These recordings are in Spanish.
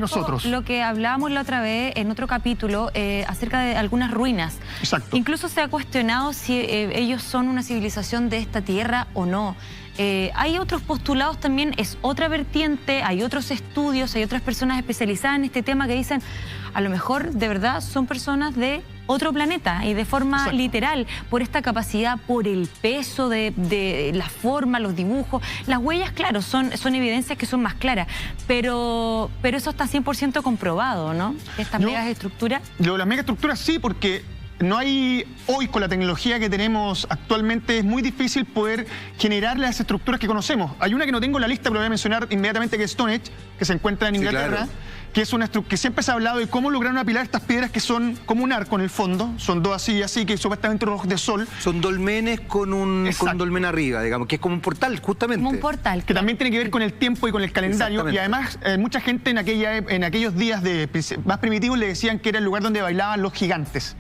nosotros. Lo que hablábamos la otra vez en otro capítulo acerca de algunas ruinas. Exacto. Incluso se ha cuestionado si ellos son una civilización de esta tierra o no. Hay otros postulados también, es otra vertiente, hay otros estudios, hay otras personas especializadas en este tema que dicen, a lo mejor de verdad son personas de otro planeta y de forma Exacto. literal, por esta capacidad, por el peso de la forma, los dibujos. Las huellas, claro, son evidencias que son más claras, pero eso está 100% comprobado, ¿no? Estas megaestructuras. Las megaestructuras sí, porque no hay, hoy con la tecnología que tenemos actualmente, es muy difícil poder generar las estructuras que conocemos. Hay una que no tengo en la lista, pero voy a mencionar inmediatamente, que es Stonehenge, que se encuentra en Inglaterra. Claro. Que es una estructura que siempre se ha hablado de cómo lograron apilar estas piedras que son como un arco en el fondo, son dos así y así, que supuestamente rojos de sol. Son dolmenes con un dolmen arriba, digamos, que es como un portal, justamente. Como un portal. Que también tiene que ver con el tiempo y con el calendario. Y además, mucha gente en aquellos días más primitivos le decían que era el lugar donde bailaban los gigantes.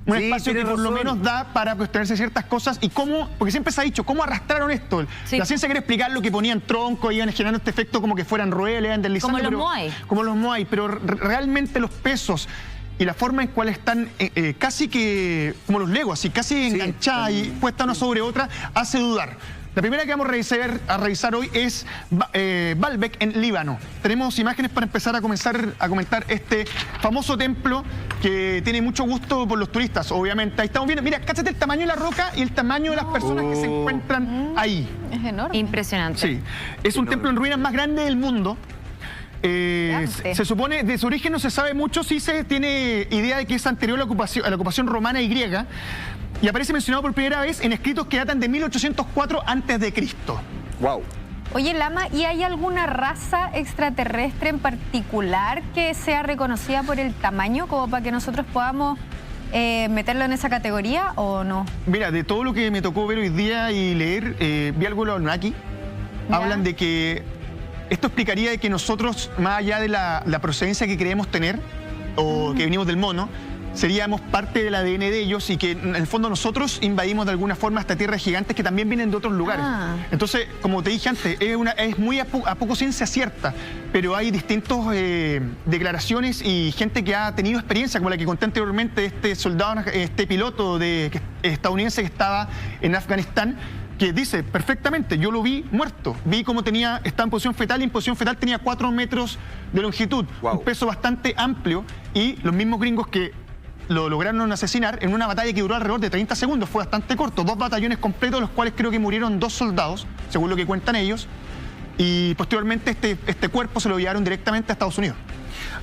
Un espacio que por lo menos da para cuestionarse ciertas cosas. Y cómo, porque siempre se ha dicho, ¿cómo arrastraron esto? Sí. La ciencia quiere explicar lo que ponían tronco, iban generando este efecto como que fueran ruedas, iban deslizando. Como los Moai. Como los Moai, pero realmente los pesos y la forma en cual están casi que como los Legos, así casi enganchadas y puestas una sobre otra, hace dudar. La primera que vamos a revisar hoy es Baalbek en Líbano. Tenemos imágenes para empezar a comentar este famoso templo que tiene mucho gusto por los turistas, obviamente. Ahí estamos viendo, mira, cáchate el tamaño de la roca y el tamaño de las personas que se encuentran ahí. Es enorme. Impresionante. Sí, es un templo en ruinas más grande del mundo. Se supone, de su origen no se sabe mucho, sí se tiene idea de que es anterior a la ocupación romana y griega. Y aparece mencionado por primera vez en escritos que datan de 1804 a.C. Wow. Oye, Lama, ¿y hay alguna raza extraterrestre en particular que sea reconocida por el tamaño, como para que nosotros podamos meterlo en esa categoría o no? Mira, de todo lo que me tocó ver hoy día y leer, vi algo de los Anunnaki. Hablan de que esto explicaría de que nosotros, más allá de la procedencia que creemos tener, o que venimos del mono, seríamos parte del ADN de ellos y que en el fondo nosotros invadimos de alguna forma esta tierra de gigantes que también vienen de otros lugares. Entonces, como te dije antes, es muy a poco ciencia cierta, pero hay distintas declaraciones y gente que ha tenido experiencia, como la que conté anteriormente, este soldado, este piloto estadounidense que estaba en Afganistán, que dice perfectamente, yo lo vi muerto, vi cómo estaba en posición fetal y en posición fetal tenía 4 metros de longitud, un peso bastante amplio, y los mismos gringos que lo lograron asesinar en una batalla que duró alrededor de 30 segundos, fue bastante corto, 2 batallones completos, de los cuales creo que murieron 2 soldados, según lo que cuentan ellos, y posteriormente este cuerpo se lo llevaron directamente a Estados Unidos.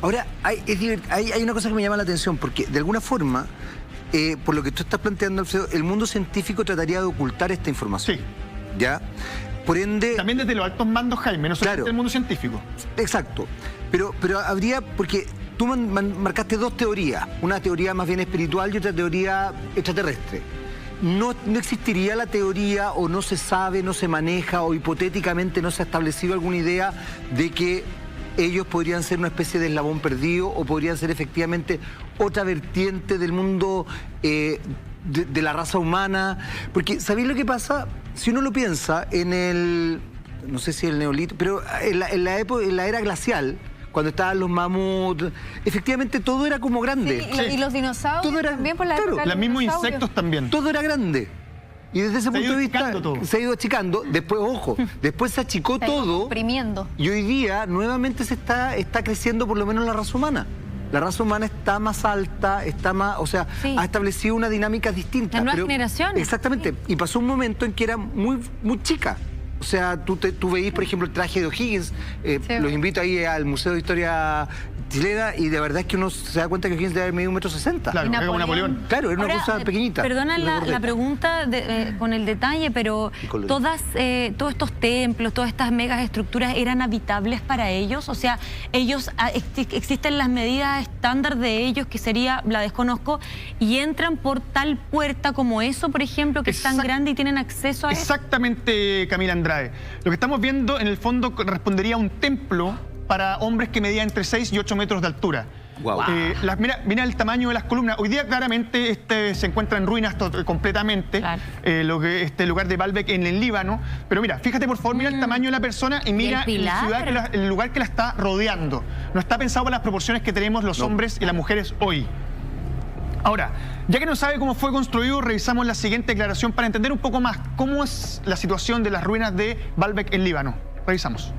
Ahora, hay una cosa que me llama la atención, porque de alguna forma, por lo que tú estás planteando, Alfredo, el mundo científico trataría de ocultar esta información. Sí. ¿Ya? Por ende... También desde los altos mandos, Jaime, no solamente el mundo científico. Exacto. Pero habría, porque tú marcaste 2 teorías, una teoría más bien espiritual y otra teoría extraterrestre. ¿No existiría la teoría, o no se sabe, no se maneja, o hipotéticamente no se ha establecido alguna idea de que ellos podrían ser una especie de eslabón perdido, o podrían ser efectivamente otra vertiente del mundo de la raza humana? Porque, ¿sabéis lo que pasa? Si uno lo piensa en el, no sé si el neolito, pero en la era glacial, cuando estaban los mamuts, efectivamente todo era como grande. Sí, y los dinosaurios todo era, también por la época. Los mismos insectos también. Todo era grande. Y desde ese punto de vista se ha ido achicando. Después, ojo, después se achicó todo. Comprimiendo. Y hoy día nuevamente está creciendo por lo menos la raza humana. La raza humana está más alta, está más, o sea, ha establecido una dinámica distinta. Las nuevas generaciones. Exactamente. Sí. Y pasó un momento en que era muy chica. O sea, tú veís, por ejemplo, el traje de O'Higgins. Los invito ahí al Museo de Historia Chilena, y de verdad es que uno se da cuenta que O'Higgins debe haber medido 1,60 m. Claro, era como Napoleón. Claro, era una cosa pequeñita. Perdona la pregunta con el detalle, pero todos estos templos, todas estas megas estructuras, ¿eran habitables para ellos? O sea, existen las medidas estándar de ellos, que sería, la desconozco, y entran por tal puerta como eso, por ejemplo, que es tan grande y tienen acceso a eso. Exactamente, Camila Andrade. Lo que estamos viendo, en el fondo, correspondería a un templo para hombres que medían entre 6 y 8 metros de altura. Wow. Mira el tamaño de las columnas. Hoy día claramente se encuentra en ruinas completamente, Claro. Este lugar de Baalbek en el Líbano. Pero mira, fíjate por favor, mira el tamaño de la persona y mira el pilar. el lugar que la está rodeando. No está pensado para las proporciones que tenemos los hombres y las mujeres hoy. Ahora, ya que no sabe cómo fue construido, revisamos la siguiente declaración para entender un poco más cómo es la situación de las ruinas de Baalbek en Líbano. Revisamos.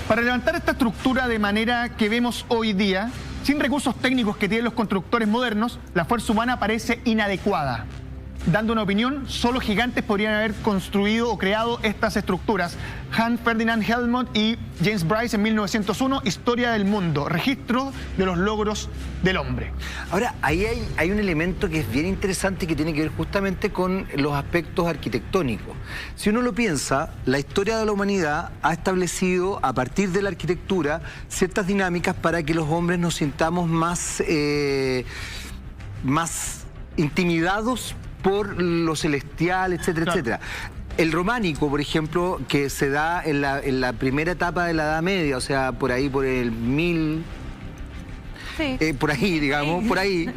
Para levantar esta estructura de manera que vemos hoy día, sin recursos técnicos que tienen los constructores modernos, la fuerza humana parece inadecuada. Dando una opinión, solo gigantes podrían haber construido o creado estas estructuras. Hans Ferdinand Helmut y James Bryce en 1901, Historia del Mundo, registro de los logros del hombre. Ahora, ahí hay un elemento que es bien interesante y que tiene que ver justamente con los aspectos arquitectónicos. Si uno lo piensa, la historia de la humanidad ha establecido, a partir de la arquitectura, ciertas dinámicas para que los hombres nos sintamos más intimidados por lo celestial, etcétera, Claro. etcétera. El románico, por ejemplo, que se da en la primera etapa de la Edad Media, o sea, por ahí, por el 1000... Sí. por ahí, digamos, por ahí.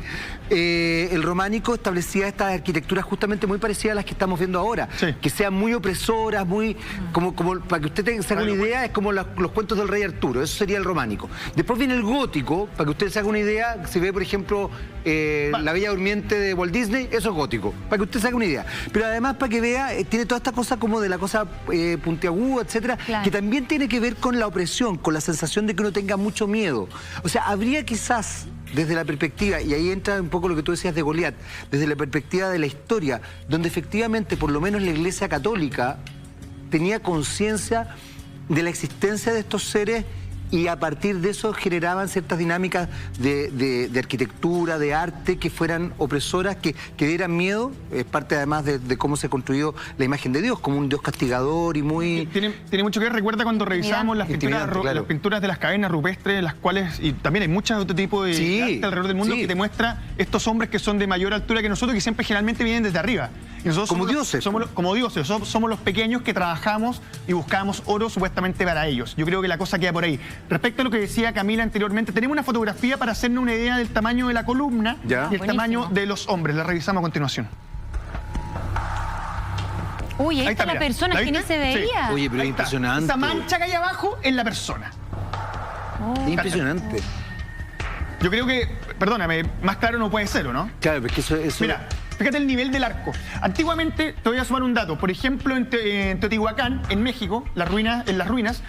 El románico establecía estas arquitecturas justamente muy parecidas a las que estamos viendo ahora. Sí. Que sean muy opresoras, muy... Como para que usted se haga una idea, es como los cuentos del rey Arturo. Eso sería el románico. Después viene el gótico, para que usted se haga una idea. Si ve, por ejemplo, La Bella Durmiente de Walt Disney, eso es gótico. Para que usted se haga una idea. Pero además, para que vea, tiene toda esta cosa como de la cosa puntiaguda, etcétera, Claro. que también tiene que ver con la opresión, con la sensación de que uno tenga mucho miedo. O sea, habría quizás, desde la perspectiva, y ahí entra un poco lo que tú decías de Goliat, desde la perspectiva de la historia, donde efectivamente, por lo menos la Iglesia Católica tenía conciencia de la existencia de estos seres y a partir de eso generaban ciertas dinámicas de arquitectura, de arte, que fueran opresoras, que dieran miedo. Es parte además de cómo se construyó la imagen de Dios, como un Dios castigador y muy... Tiene mucho que ver, recuerda cuando revisábamos las pinturas, Intimidante, claro. las pinturas de las cavernas rupestres, las cuales, y también hay muchos otro tipo de Sí, arte alrededor del mundo sí. que te muestra estos hombres que son de mayor altura que nosotros, que siempre generalmente vienen desde arriba. Y nosotros Como somos dioses. como dioses, somos los pequeños que trabajamos y buscamos oro supuestamente para ellos. Yo creo que la cosa queda por ahí. Respecto a lo que decía Camila anteriormente, tenemos una fotografía para hacernos una idea del tamaño de la columna Ya. y el Buenísimo. tamaño de los hombres. La revisamos a continuación. Uy, ahí está la mira. persona ¿La que ni viste? se veía. Sí. Oye, pero es Ahí está. impresionante. Esa mancha que hay abajo es la persona. Oh. Es impresionante. Yo creo que, perdóname, más claro no puede ser, ¿o no? Claro, porque eso... Mira, fíjate el nivel del arco. Antiguamente, te voy a sumar un dato. Por ejemplo, en Teotihuacán, en México, en las ruinas,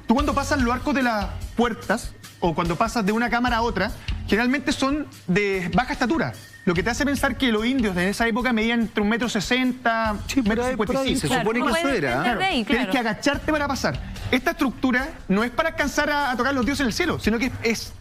tú cuando pasas los arcos de las puertas o cuando pasas de una cámara a otra, generalmente son de baja estatura. Lo que te hace pensar que los indios de esa época medían entre 1,60 m, Sí, por ahí, por ahí. Se 1,55 m. supone que eso era. Desde ahí, Tienes claro. que agacharte para pasar. Esta estructura no es para alcanzar a tocar los dioses en el cielo, sino que es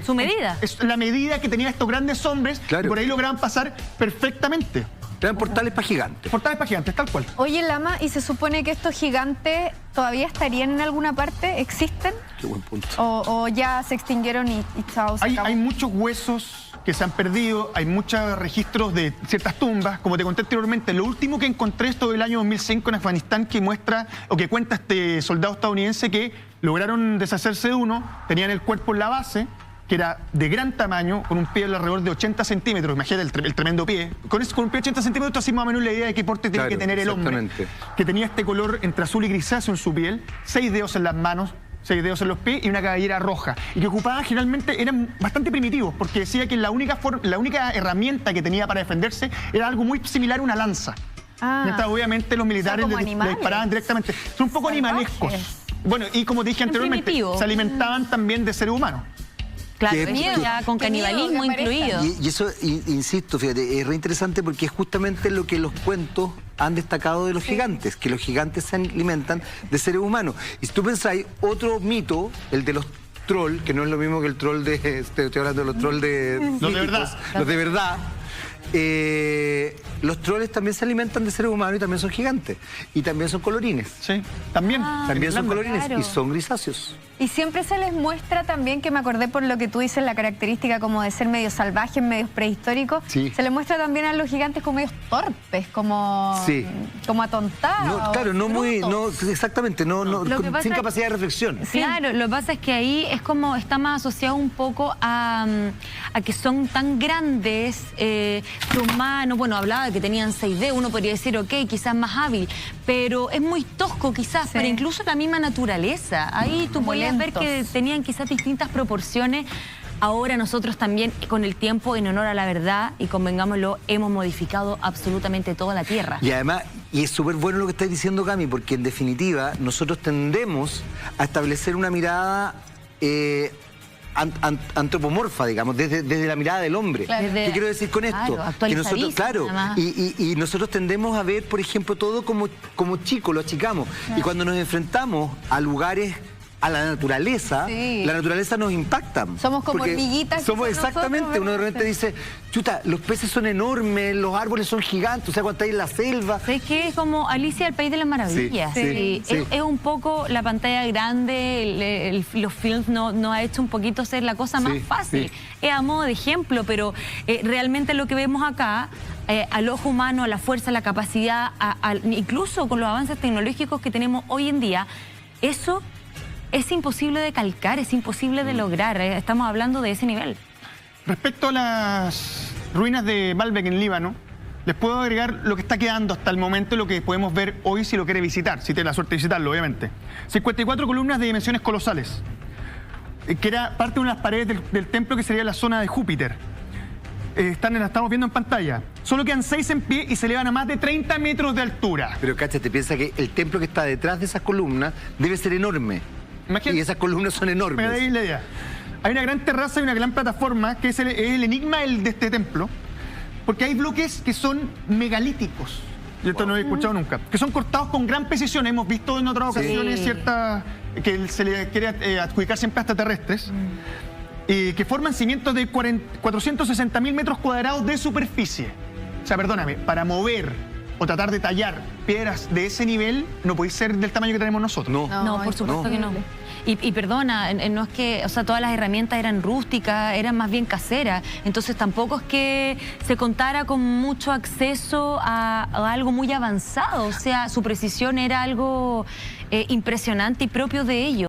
Su medida. Es la medida que tenían estos grandes hombres, Claro. y por ahí lograban pasar perfectamente. Eran portales para gigantes. Portales para gigantes, tal cual. Oye, Lama, ¿y se supone que estos gigantes todavía estarían en alguna parte? ¿Existen? Qué buen punto. ¿O ya se extinguieron y chao, se acabó? Hay muchos huesos que se han perdido, hay muchos registros de ciertas tumbas. Como te conté anteriormente, lo último que encontré esto del año 2005 en Afganistán, que muestra o que cuenta este soldado estadounidense que lograron deshacerse de uno, tenían el cuerpo en la base, que era de gran tamaño, con un pie alrededor de 80 centímetros. Imagínate el tremendo pie. Con un pie de 80 centímetros, así más o menos la idea de qué porte tiene Claro, que tener el hombre. exactamente. Que tenía este color entre azul y grisáceo en su piel, 6 dedos en las manos, 6 dedos en los pies y una cabellera roja. Y que ocupaba generalmente, eran bastante primitivos, porque decía que la única herramienta que tenía para defenderse era algo muy similar a una lanza. Ah. Mientras obviamente los militares como le animales. disparaban directamente. Son un poco Salvajes. animalescos. Bueno, y como te dije anteriormente, primitivo. se alimentaban también de seres humanos. Claro, Qué venía miedo. ya con Qué miedo canibalismo que aparezca. incluido. Y eso, insisto, fíjate, es re interesante porque es justamente lo que los cuentos han destacado de los gigantes, que los gigantes se alimentan de seres humanos. Y si tú pensáis, otro mito, el de los trolls, que no es lo mismo que el troll de... Estoy hablando de los trolls de... Los de verdad. Los de verdad. Los trolls también se alimentan de seres humanos y también son gigantes. Y también son colorines. Sí, también. También son colorines claro. y son grisáceos. Y siempre se les muestra también, que me acordé por lo que tú dices, la característica como de ser medio salvajes, medios prehistóricos, Sí. se les muestra también a los gigantes como medios torpes, como, Sí. como atontados. No, claro, no muy, no, exactamente, Lo que pasa sin es- capacidad de reflexión. Claro, lo que pasa es que ahí es como está más asociado un poco a que son tan grandes que humanos. Bueno, hablaba de que tenían 6D, uno podría decir, ok, quizás más hábil, pero es muy tosco quizás, Sí. pero incluso la misma naturaleza. Ahí tú Como podías ver lentos. que tenían quizás distintas proporciones. Ahora nosotros también, con el tiempo, en honor a la verdad, y convengámoslo, hemos modificado absolutamente toda la Tierra. Y además, y es súper bueno lo que estás diciendo, Cami, porque en definitiva nosotros tendemos a establecer una mirada antropomorfa, digamos, desde la mirada del hombre. Claro. ¿Qué quiero decir con esto? Claro, Que nosotros, claro, además. y nosotros tendemos a ver, por ejemplo, todo como chicos, lo achicamos. Y cuando nos enfrentamos a lugares, a la naturaleza, Sí. la naturaleza nos impacta. Somos como Porque hormiguitas que Somos son exactamente, nosotros, uno de repente dice, chuta, los peces son enormes, los árboles son gigantes, o sea, cuando está ahí en la selva. ¿Sabes qué? Es como Alicia al País de las Maravillas. Sí, sí. Es un poco la pantalla grande, los films no ha hecho un poquito ser la cosa más Sí, fácil. sí. Es a modo de ejemplo, pero realmente lo que vemos acá, al ojo humano, a la fuerza, a la capacidad, incluso con los avances tecnológicos que tenemos hoy en día, eso es imposible de calcar, es imposible de lograr. Estamos hablando de ese nivel. Respecto a las ruinas de Baalbek en Líbano, les puedo agregar lo que está quedando hasta el momento, lo que podemos ver hoy si lo quiere visitar, si tiene la suerte de visitarlo, obviamente. 54 columnas de dimensiones colosales, que era parte de unas paredes del templo que sería la zona de Júpiter. La estamos viendo en pantalla. Solo quedan 6 en pie y se elevan a más de 30 metros de altura. Pero cáchate, piensa que el templo que está detrás de esas columnas debe ser enorme. Imagínate. Y esas columnas son enormes. Pero ahí la idea. Hay una gran terraza y una gran plataforma que es el enigma de este templo, porque hay bloques que son megalíticos. Yo esto no lo he escuchado nunca. Que son cortados con gran precisión. Hemos visto en otras ocasiones ciertas que se le quiere adjudicar siempre a extraterrestres. Que forman cimientos de 460.000 metros cuadrados de superficie. O sea, perdóname, para mover o tratar de tallar piedras de ese nivel, no podéis ser del tamaño que tenemos nosotros. No, por supuesto que no. Y perdona, no es que, o sea, todas las herramientas eran rústicas, eran más bien caseras. Entonces tampoco es que se contara con mucho acceso a algo muy avanzado. O sea, su precisión era algo impresionante y propio de ellos.